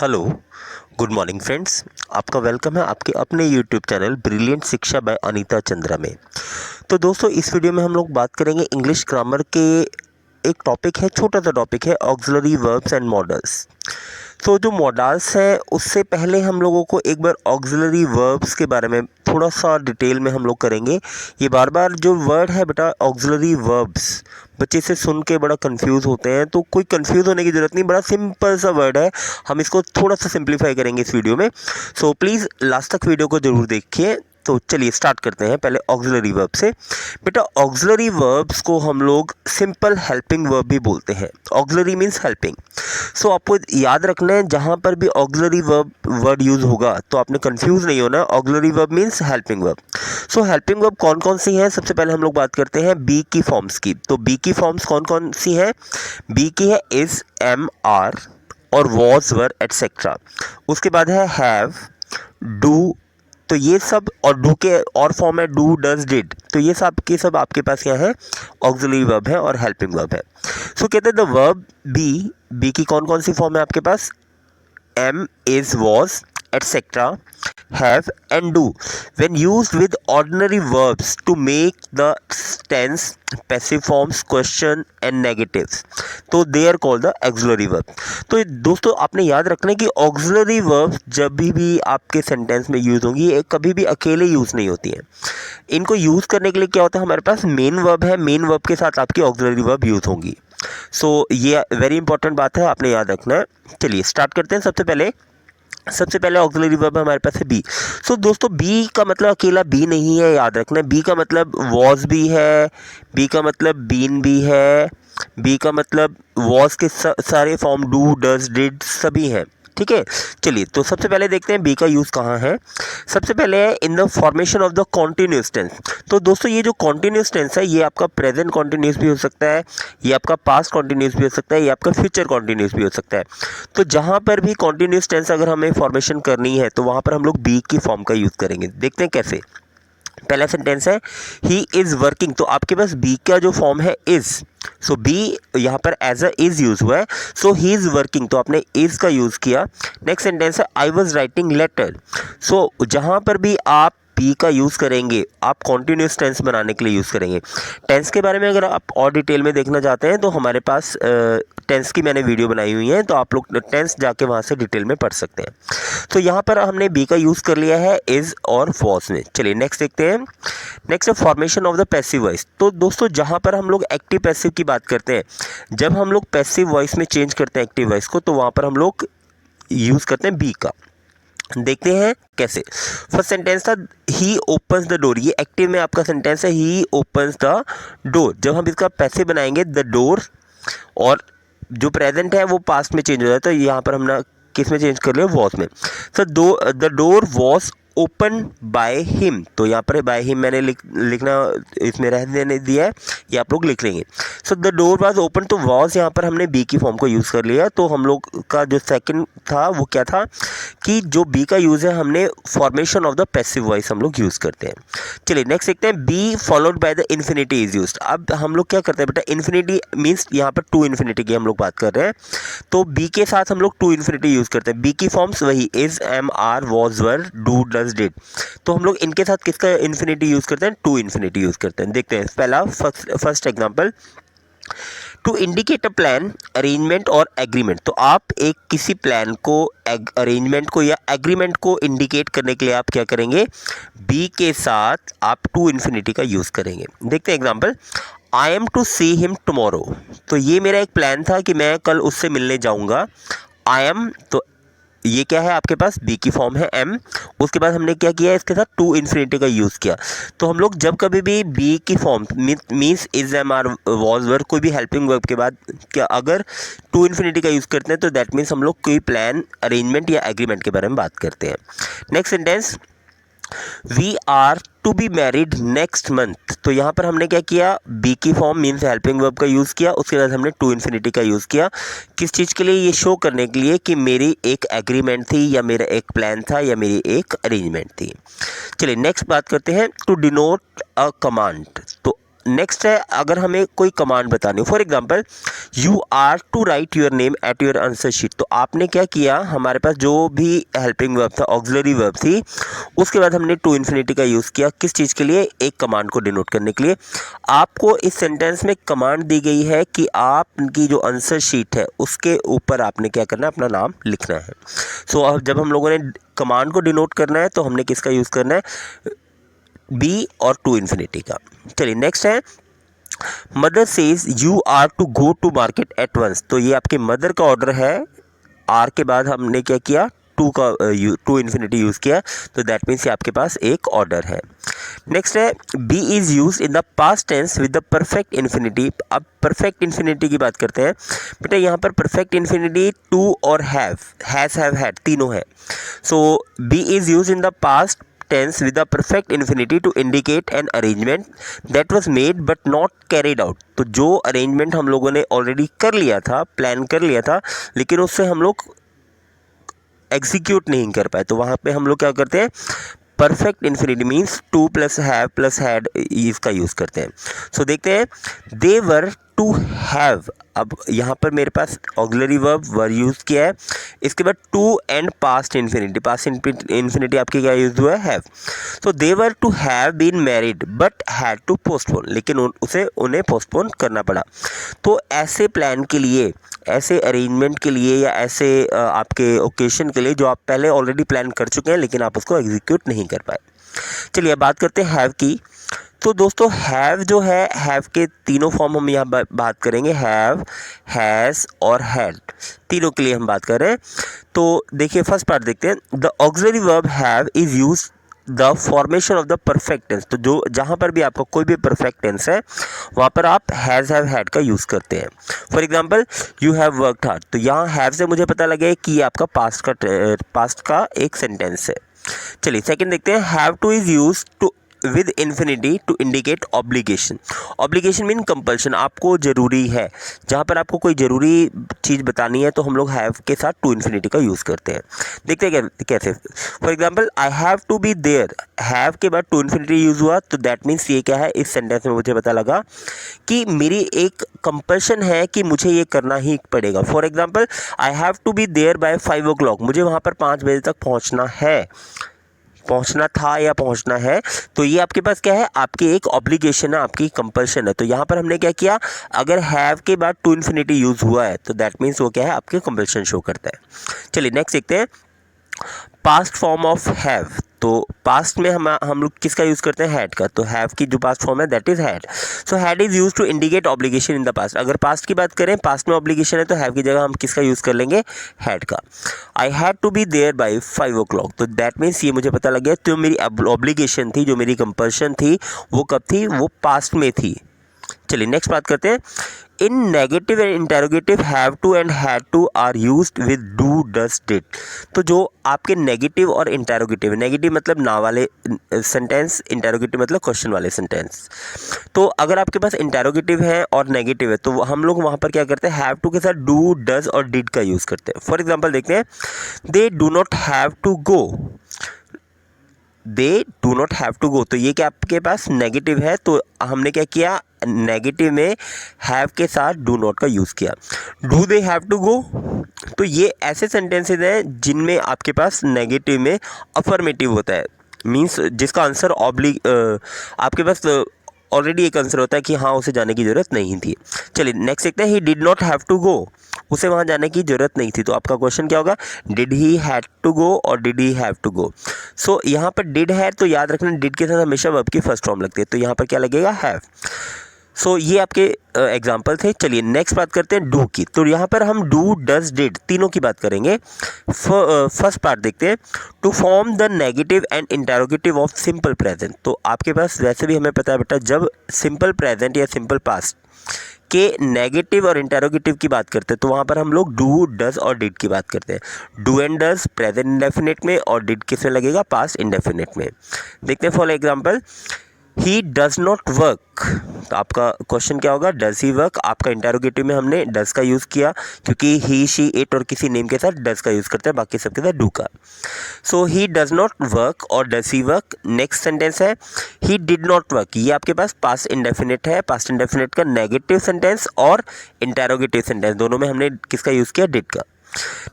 Hello, good morning friends. आपका welcome है आपके अपने यूट्यूब चैनल ब्रिलियंट शिक्षा बाय अनीता चंद्रा में। तो दोस्तों, इस वीडियो में हम लोग बात करेंगे इंग्लिश ग्रामर के एक टॉपिक है, छोटा सा टॉपिक है, ऑक्सिलरी वर्ब्स एंड मॉडल्स। तो जो मॉडल्स हैं उससे पहले हम लोगों को एक बार ऑक्सिलरी वर्ब्स के बारे में थोड़ा सा डिटेल में हम लोग करेंगे। ये बार बार जो वर्ड है बेटा ऑक्सिलरी वर्ब्स, बच्चे इसे सुन के बड़ा कंफ्यूज होते हैं, तो कोई कंफ्यूज होने की ज़रूरत नहीं, बड़ा सिंपल सा वर्ड है। हम इसको थोड़ा सा सिंप्लीफाई करेंगे इस वीडियो में। सो प्लीज़ लास्ट तक वीडियो को ज़रूर देखिए। तो चलिए स्टार्ट करते हैं पहले ऑक्सिलरी वर्ब से। बेटा ऑक्सिलरी वर्ब्स को हम लोग सिंपल हेल्पिंग वर्ब भी बोलते हैं। Auxiliary means helping. सो आपको याद रखना है, जहाँ पर भी ऑक्सिलरी वर्ब वर्ड यूज़ होगा तो आपने कंफ्यूज नहीं होना। Auxiliary verb means helping verb. So helping verb कौन कौन सी हैं? सबसे पहले हम लोग बात करते हैं बी की फॉर्म्स की। तो बी की फॉर्म्स कौन कौन सी हैं? बी की है इज, एम, आर और वॉज, वर, एटसेट्रा। उसके बाद है हैव, डू, तो ये सब, और डू के और फॉर्म है डू, डज, डिड। तो ये सब के सब आपके पास क्या है? ऑक्सिलरी वर्ब है और हेल्पिंग वर्ब है। सो कहते हैं द वर्ब बी, बी की कौन कौन सी फॉर्म है आपके पास? Am, is, was, etc. have and do when used with ordinary verbs to make the tense, passive forms, question and negatives, तो they are called the auxiliary verb। तो दोस्तों आपने याद रखना है कि ऑक्सिलरी वर्ब जब भी आपके सेंटेंस में यूज़ होंगी, ये कभी भी अकेले यूज़ नहीं होती हैं। इनको यूज़ करने के लिए क्या होता है, हमारे पास मेन वर्ब है, मेन वर्ब के साथ आपकी ऑक्सिलरी वर्ब यूज़ होंगी। सो ये वेरी इंपॉर्टेंट बात है, आपने याद रखना है। चलिए स्टार्ट करते हैं। सबसे पहले ऑक्सिलरी वर्ब हमारे पास है बी। सो दोस्तों बी का मतलब अकेला बी नहीं है, याद रखना। बी का मतलब वॉज भी है, बी का मतलब बीन भी है, बी का मतलब वॉज के सारे फॉर्म डू, डज, डिड सभी हैं। ठीक है, चलिए तो सबसे पहले देखते हैं बी का यूज़ कहाँ है। सबसे पहले है in the formation of the continuous tense. तो दोस्तों ये जो कॉन्टिन्यूस टेंस है, ये आपका प्रेजेंट कॉन्टिन्यूस भी हो सकता है, ये आपका पास्ट कॉन्टिन्यूस भी हो सकता है, ये आपका फ्यूचर कॉन्टिन्यूस भी हो सकता है। तो जहाँ पर भी कॉन्टिन्यूस टेंस अगर हमें फॉर्मेशन करनी है तो वहाँ पर हम लोग बी की फॉर्म का यूज़ करेंगे। देखते हैं कैसे। पहला सेंटेंस है ही इज़ वर्किंग, तो आपके पास बी का जो फॉर्म है इज़। सो बी यहाँ पर एज अ इज़ यूज़ हुआ है। सो ही इज़ वर्किंग, तो आपने इज़ का यूज़ किया। नेक्स्ट सेंटेंस है आई वॉज राइटिंग लेटर। सो जहाँ पर भी आप बी का यूज़ करेंगे, आप कॉन्टिन्यूस टेंस बनाने के लिए यूज़ करेंगे। टेंस के बारे में अगर आप और डिटेल में देखना चाहते हैं तो हमारे पास टेंस की मैंने वीडियो बनाई हुई है, तो आप लोग टेंस जाके वहाँ से डिटेल में पढ़ सकते हैं। तो यहाँ पर हमने बी का यूज़ कर लिया है इज़ और वॉज में। चलिए नेक्स्ट देखते हैं। नेक्स्ट है formation of the passive voice. तो दोस्तों जहाँ पर हम लोग एक्टिव पैसिव की बात करते हैं, जब हम लोग पैसिव वॉइस में चेंज करते हैं एक्टिव वॉइस को, तो वहाँ पर हम लोग यूज़ करते हैं बी का। देखते हैं कैसे। फर्स्ट सेंटेंस था ही ओपन्स द डोर, ये एक्टिव में आपका सेंटेंस है, ही ओपन्स द डोर। जब हम इसका पैसिव बनाएंगे द डोर, और जो प्रेजेंट है वो पास्ट में चेंज हो जाता है, तो यहाँ पर हमने किस में चेंज कर लिया? वॉज में। So the door was open by him, तो यहाँ पर बाय हिम मैंने लिखना इसमें रह देने दिया है, ये आप लोग लिख लेंगे। So the door was open, तो वॉज यहाँ पर हमने बी की फॉर्म को यूज़ कर लिया। तो हम लोग का जो सेकंड था वो क्या था कि जो बी का यूज़ है, हमने formation of the passive voice हम लोग यूज़ करते हैं। चलिए नेक्स्ट देखते हैं be followed by the infinity is used. अब हम लोग क्या करते हैं बेटा, इन्फिनिटी मीन्स यहाँ पर टू इन्फिनिटी की हम लोग बात कर रहे हैं, तो बी के साथ हम लोग टू इन्फिनिटी यूज़ करते हैं। बी की फॉर्म्स वही is, am, are, was, were, do, does, did. तो हम लोग इनके साथ किसका इन्फिनिटी यूज़ करते हैं? टू इन्फिनिटी यूज़ करते हैं। देखते हैं पहला first example, to indicate a plan, arrangement और एग्रीमेंट। तो आप एक किसी प्लान को, अरेंजमेंट को या एग्रीमेंट को इंडिकेट करने के लिए आप क्या करेंगे? बी के साथ आप टू इन्फिनिटी का यूज़ करेंगे। देखते हैं example, I am to see him tomorrow. तो ये मेरा एक प्लान था कि मैं कल उससे मिलने जाऊँगा। आई एम, तो ये क्या है आपके पास? बी की फॉर्म है एम। उसके बाद हमने क्या किया, इसके साथ टू इन्फिनिटी का यूज़ किया। तो हम लोग जब कभी भी बी की form means is, am, are, was, were, कोई भी हेल्पिंग वर्ब के बाद क्या अगर टू इन्फिनिटी का यूज़ करते हैं, तो दैट मीन्स हम लोग कोई प्लान, अरेंजमेंट या एग्रीमेंट के बारे में बात करते हैं। Next sentence, we are to be married next month. तो यहाँ पर हमने क्या किया? बी की फॉर्म मीन्स हेल्पिंग वर्ब का यूज़ किया, उसके बाद हमने टू इन्फिनिटी का यूज़ किया। किस चीज़ के लिए? ये शो करने के लिए कि मेरी एक एग्रीमेंट थी, या मेरा एक प्लान था, या मेरी एक अरेंजमेंट थी। चलिए नेक्स्ट बात करते हैं, टू डिनोट अ कमांड। तो नेक्स्ट है, अगर हमें कोई कमांड बतानी हो, for example you are to write your name at your answer sheet, तो आपने क्या किया, हमारे पास जो भी हेल्पिंग वर्ब था, ऑक्सिलरी वर्ब थी, उसके बाद हमने टू इन्फिनिटी का यूज़ किया। किस चीज़ के लिए? एक कमांड को डिनोट करने के लिए। आपको इस सेंटेंस में कमांड दी गई है कि आपकी जो आंसर शीट है उसके ऊपर आपने क्या करना है, अपना नाम लिखना है। सो अब जब हम लोगों ने कमांड को डिनोट करना है तो हमने किसका यूज़ करना है? बी और टू इन्फिनिटी का। चलिए नेक्स्ट है, mother says you are to go to market at once, तो ये आपके मदर का ऑर्डर है। आर के बाद हमने क्या किया? टू इन्फिनिटी यूज़ किया, तो दैट मीन्स ये आपके पास एक ऑर्डर है। नेक्स्ट है, be is use in the past tense with the perfect infinity. अब परफेक्ट इन्फिनिटी की बात करते हैं। बेटा यहाँ पर परफेक्ट इन्फिनिटी टू और हैव, हैव, हैड तीनों है। So be is use in the past tense with the perfect infinity to indicate an arrangement that was made but not carried out। तो जो अरेंजमेंट हम लोगों ने ऑलरेडी कर लिया था, प्लान कर लिया था, लेकिन उससे हम लोग एग्जीक्यूट नहीं कर पाए, तो वहाँ पे हम लोग क्या करते हैं? Perfect infinity means two plus have plus had, इसका यूज़ करते हैं। सो देखते हैं, दे वर टू हैव। अब यहाँ पर मेरे पास ऑक्सिलरी वर्ब वर यूज़ किया है, इसके बाद to and past infinity. Past infinity आपकी क्या यूज़ हुआ है? Have. So they were to have been married but had to postpone, लेकिन उन्हें पोस्टपोन करना पड़ा। तो ऐसे प्लान के लिए, ऐसे अरेंजमेंट के लिए, या ऐसे आपके ओकेशन के लिए जो आप पहले ऑलरेडी प्लान कर चुके हैं लेकिन आप उसको एग्जीक्यूट नहीं कर पाए। चलिए बात करते हैं हैव की। तो दोस्तों हैव जो है, हैव के तीनों फॉर्म हम यहाँ बात करेंगे, हैव, हैज़ और हैड, तीनों के लिए हम बात कर रहे हैं। तो देखिए फर्स्ट पार्ट देखते हैं, the auxiliary verb have is use the formation of the perfect tense. तो जो जहाँ पर भी आपका कोई भी परफेक्ट टेंस है वहाँ पर आप हैज़, हैव, हैड का यूज़ करते हैं। For example you have worked hard, तो यहाँ हैव से मुझे पता लगे कि ये आपका पास्ट का एक सेंटेंस है। चलिए सेकंड देखते हैं, have to is use to with infinity to indicate obligation. Obligation mean compulsion, आपको ज़रूरी है। जहाँ पर आपको कोई ज़रूरी चीज़ बतानी है तो हम लोग हैव के साथ टू इन्फिनिटी का यूज़ करते हैं। देखते हैं कैसे। For example I have to be there, have के बाद टू इन्फिनिटी यूज़ हुआ, तो दैट मीन्स ये क्या है, इस सेंटेंस में मुझे पता लगा कि मेरी एक कंपल्शन है कि मुझे ये करना ही पड़ेगा। For example I have to be there by 5 o'clock, मुझे वहाँ पर 5 बजे तक पहुँचना है, पहुंचना था या पहुंचना है। तो ये आपके पास क्या है, आपकी एक ऑब्लिगेशन है, आपकी कंपल्शन है। तो यहाँ पर हमने क्या किया, अगर हैव के बाद टू इन्फिनिटी यूज़ हुआ है तो दैट मीन्स वो क्या है, आपके कंपल्शन शो करता है। चलिए नेक्स्ट देखते हैं, पास्ट फॉर्म ऑफ हैव। तो पास्ट में हम लोग किसका यूज़ करते हैं? हैड का। तो हैव की जो पास्ट फॉर्म है that is had. So had is use to indicate obligation in the past. अगर पास्ट की बात करें, पास्ट में ऑब्लिगेशन है, तो हैव की जगह हम किसका यूज़ कर लेंगे? हैड का। I had to be there by 5 o'clock, तो दैट मीन्स ये मुझे पता लग गया, तो मेरी ऑब्लिगेशन थी, जो मेरी कंपल्शन थी, वो कब थी? वो पास्ट में थी। चलिए नेक्स्ट बात करते हैं, in negative and interrogative have to and had to are used with do, does, did. तो जो आपके नेगेटिव और इंटेरोगेटिव, नेगेटिव मतलब ना वाले सेंटेंस, इंटेरोगेटिव मतलब क्वेश्चन वाले सेंटेंस। तो अगर आपके पास इंटेरोगेटिव है और नेगेटिव है तो हम लोग वहाँ पर क्या करते हैं, हैव टू के साथ डू, डज और डिड का यूज़ करते हैं। फॉर एग्जाम्पल देखते हैं, they do not have to go, they do not have to go, तो ये क्या आपके पास नेगेटिव है, तो हमने क्या किया, नेगेटिव में हैव के साथ डू नॉट का यूज़ किया। Do they have to go, तो ये ऐसे सेंटेंसेज हैं जिनमें आपके पास नेगेटिव में अफर्मेटिव होता है, मींस जिसका आंसर आपके पास ऑलरेडी एक आंसर होता है कि हाँ उसे जाने की ज़रूरत नहीं थी। चलिए नेक्स्ट देखते हैं, he did not have to go, उसे वहाँ जाने की ज़रूरत नहीं थी। तो आपका क्वेश्चन क्या होगा, did he had to go और did he have to go. So यहाँ पर डिड है, तो याद रखना डिड के साथ हमेशा वर्ब की फर्स्ट फॉर्म लगती है, तो यहाँ पर क्या लगेगा, हैव। सो ये आपके एग्जाम्पल थे। चलिए नेक्स्ट बात करते हैं डू की। तो यहाँ पर हम डू, डज, डिड तीनों की बात करेंगे। फर्स्ट पार्ट देखते हैं, to form the negative and interrogative of simple present. तो आपके पास वैसे भी हमें पता है बेटा, जब सिंपल प्रेजेंट या सिंपल पास्ट के नेगेटिव और इंटेरोगेटिव की बात करते हैं तो वहाँ पर हम लोग डू, डज और डिड की बात करते हैं। Do and does present indefinite में और डिड किस में लगेगा, पास्ट इंडेफिनिट में। देखते हैं for example, he does not work, तो आपका क्वेश्चन क्या होगा, डज ही वर्क। आपका इंटेरोगेटिव में हमने डज का यूज़ किया क्योंकि ही शी इट और किसी नेम के साथ डज का यूज़ करते हैं, बाकी सबके साथ डू का। सो ही डज नॉट वर्क और does he work. Next sentence है ही डिड नॉट वर्क, ये आपके पास पास्ट इंडेफिनिट है। पास्ट इंडेफिनिट का नेगेटिव सेंटेंस और इंटेरोगेटिव सेंटेंस दोनों में हमने किसका यूज़ किया, डिड का।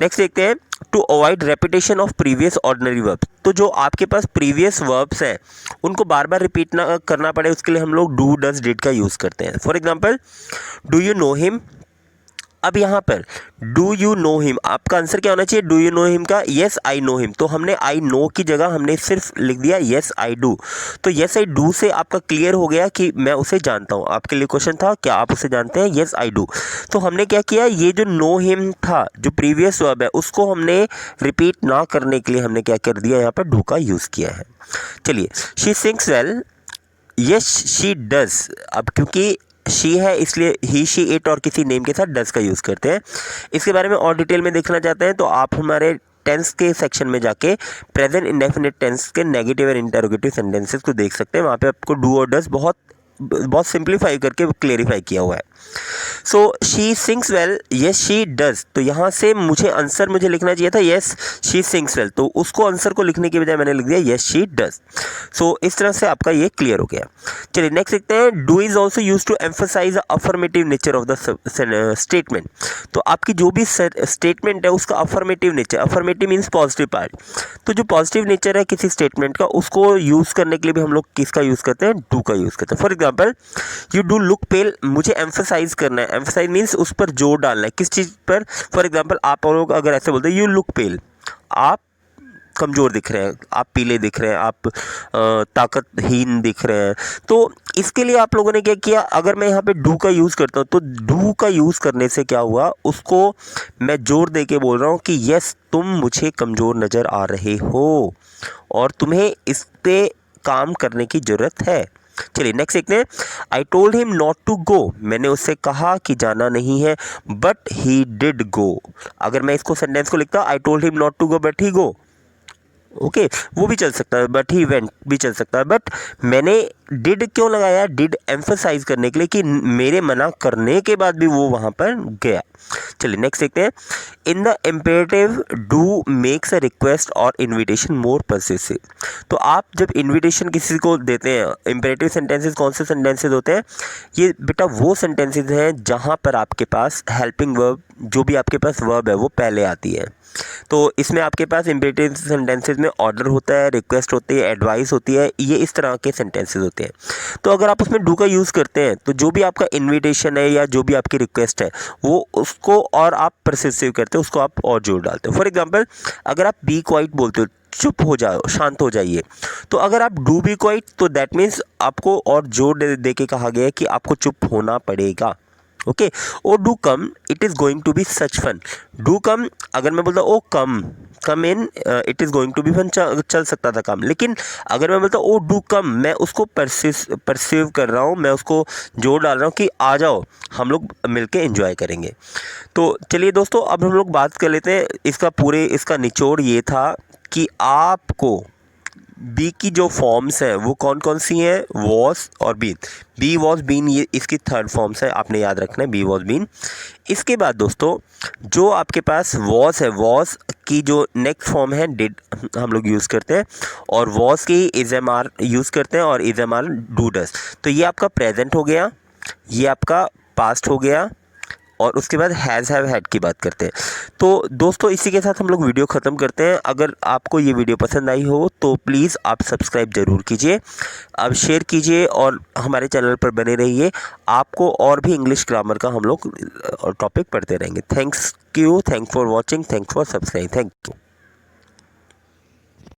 नेक्स्ट देखते हैं to avoid repetition of previous ordinary verbs, तो जो आपके पास प्रीवियस वर्ब्स हैं उनको बार बार रिपीट ना करना पड़े उसके लिए हम लोग डू डज डिड का यूज़ करते हैं। For example do you know him, अब यहाँ पर डू यू नो हिम, आपका आंसर क्या होना चाहिए, डू यू नो हिम का येस आई नो हिम, तो हमने आई नो की जगह हमने सिर्फ लिख दिया येस आई डू। तो येस आई डू से आपका क्लियर हो गया कि मैं उसे जानता हूँ। आपके लिए क्वेश्चन था क्या आप उसे जानते हैं, येस आई डू। तो हमने क्या किया, ये जो नो हिम था जो प्रीवियस वर्ब है उसको हमने रिपीट ना करने के लिए हमने क्या कर दिया, यहाँ पर डू का यूज़ किया है। चलिए she sings well, yes she does, अब क्योंकि शी है इसलिए ही शी इट और किसी नेम के साथ डज का यूज़ करते हैं। इसके बारे में और डिटेल में देखना चाहते हैं तो आप हमारे टेंस के सेक्शन में जाके प्रेजेंट इंडेफिनिट टेंस के नेगेटिव और इंटरोगेटिव सेंटेंसेस को देख सकते हैं। वहाँ पे आपको डू और डज बहुत सिंप्लीफाई करके क्लेरिफाई किया हुआ है। So she sings well, yes she does, तो यहाँ से मुझे आंसर मुझे लिखना चाहिए था येस शी सिंग्स वेल, तो उसको आंसर को लिखने की बजाय मैंने लिख दिया येस शी डज। सो इस तरह से आपका ये क्लियर हो गया। चलिए नेक्स्ट देखते हैं do is also use to emphasize affirmative nature of the statement, तो आपकी जो भी स्टेटमेंट है उसका affirmative nature, affirmative means positive part, तो जो पॉजिटिव नेचर है किसी स्टेटमेंट का उसको यूज़ करने के लिए भी हम लोग किसका यूज़ करते हैं, डू का यूज़ करते हैं। For example you do look pale, मुझे एम्फोसाइज करना है, एम्फोसाइज मीन्स उस पर जोर डालना है, किस चीज़ पर। फॉर एग्जाम्पल आप लोग अगर ऐसे बोलते हैं यू लुक पेल, आप कमज़ोर दिख रहे हैं, आप पीले दिख रहे हैं, आप ताकतहीन दिख रहे हैं, तो इसके लिए आप लोगों ने क्या किया, अगर मैं यहाँ पे डू का यूज़ करता हूँ तो डू का यूज़ करने से क्या हुआ, उसको मैं जोर दे के बोल रहा हूँ कि यस तुम मुझे कमज़ोर नज़र आ रहे हो और तुम्हें इस पे काम करने की ज़रूरत है। चलिए नेक्स्ट देखते हैं I told him not to go, मैंने उससे कहा कि जाना नहीं है, बट ही डिड गो। अगर मैं इसको सेंटेंस को लिखता I told him not to go but he go, okay वो भी चल सकता है, बट ही वेंट भी चल सकता है, बट मैंने डिड क्यों लगाया, डिड एम्फसाइज करने के लिए कि मेरे मना करने के बाद भी वो वहाँ पर गया। चलिए नेक्स्ट देखते हैं in the imperative do makes a request और इन्विटेशन मोर परसिसिव, तो आप जब इन्विटेशन किसी को देते हैं, इम्पेरेटिव सेंटेंसेस कौन से सेंटेंसेस होते हैं, ये बेटा वो सेंटेंसेस हैं जहाँ पर आपके पास हेल्पिंग वर्ब, जो भी आपके पास वर्ब है वो पहले आती है। तो इसमें आपके पास इम्पेरेटिव सेंटेंसेस में ऑर्डर होता है, रिक्वेस्ट होती है, एडवाइस होती है, ये इस तरह के सेंटेंसेस होते हैं। तो अगर आप उसमें डू का यूज़ करते हैं तो जो भी आपका इन्विटेशन है या जो भी आपकी रिक्वेस्ट है वो उसको और आप परसिसिव करते हो, उसको आप और जोड़ डालते हो। फॉर एग्जाम्पल अगर आप बी क्वाइट बोलते हो, चुप हो जाओ, शांत हो जाइए, तो अगर आप डू बी क्वाइट तो दैट मीन्स आपको और जोर दे के कहा गया है कि आपको चुप होना पड़ेगा। Okay oh do come it is going to be such fun, do come अगर मैं बोलता oh come in it is going to be fun चल सकता था काम, लेकिन अगर मैं बोलता ओ डू कम मैं उसको परसीव कर रहा हूँ, मैं उसको जोर डाल रहा हूँ कि आ जाओ हम लोग मिलके एंजॉय करेंगे। तो चलिए दोस्तों अब हम लोग बात कर लेते हैं इसका निचोड़ ये था कि आपको बी की जो फॉर्म्स हैं वो कौन कौन सी हैं, वॉज और बीन, बी वॉज बीन ये इसकी थर्ड फॉर्म्स है, आपने याद रखना है बी वॉज बीन। इसके बाद दोस्तों जो आपके पास वॉज है, वॉज की जो नेक्स्ट फॉर्म है डिड हम लोग यूज़ करते हैं और वॉज की इज एम आर यूज़ करते हैं और is am are do does, तो ये आपका प्रेजेंट हो गया, ये आपका पास्ट हो गया और उसके बाद हैज़ हैव हैड की बात करते हैं। तो दोस्तों इसी के साथ हम लोग वीडियो ख़त्म करते हैं। अगर आपको ये वीडियो पसंद आई हो तो प्लीज़ आप सब्सक्राइब ज़रूर कीजिए, आप शेयर कीजिए और हमारे चैनल पर बने रहिए। आपको और भी इंग्लिश ग्रामर का हम लोग टॉपिक पढ़ते रहेंगे। Thank for watching, thanks for subscribe, thank you.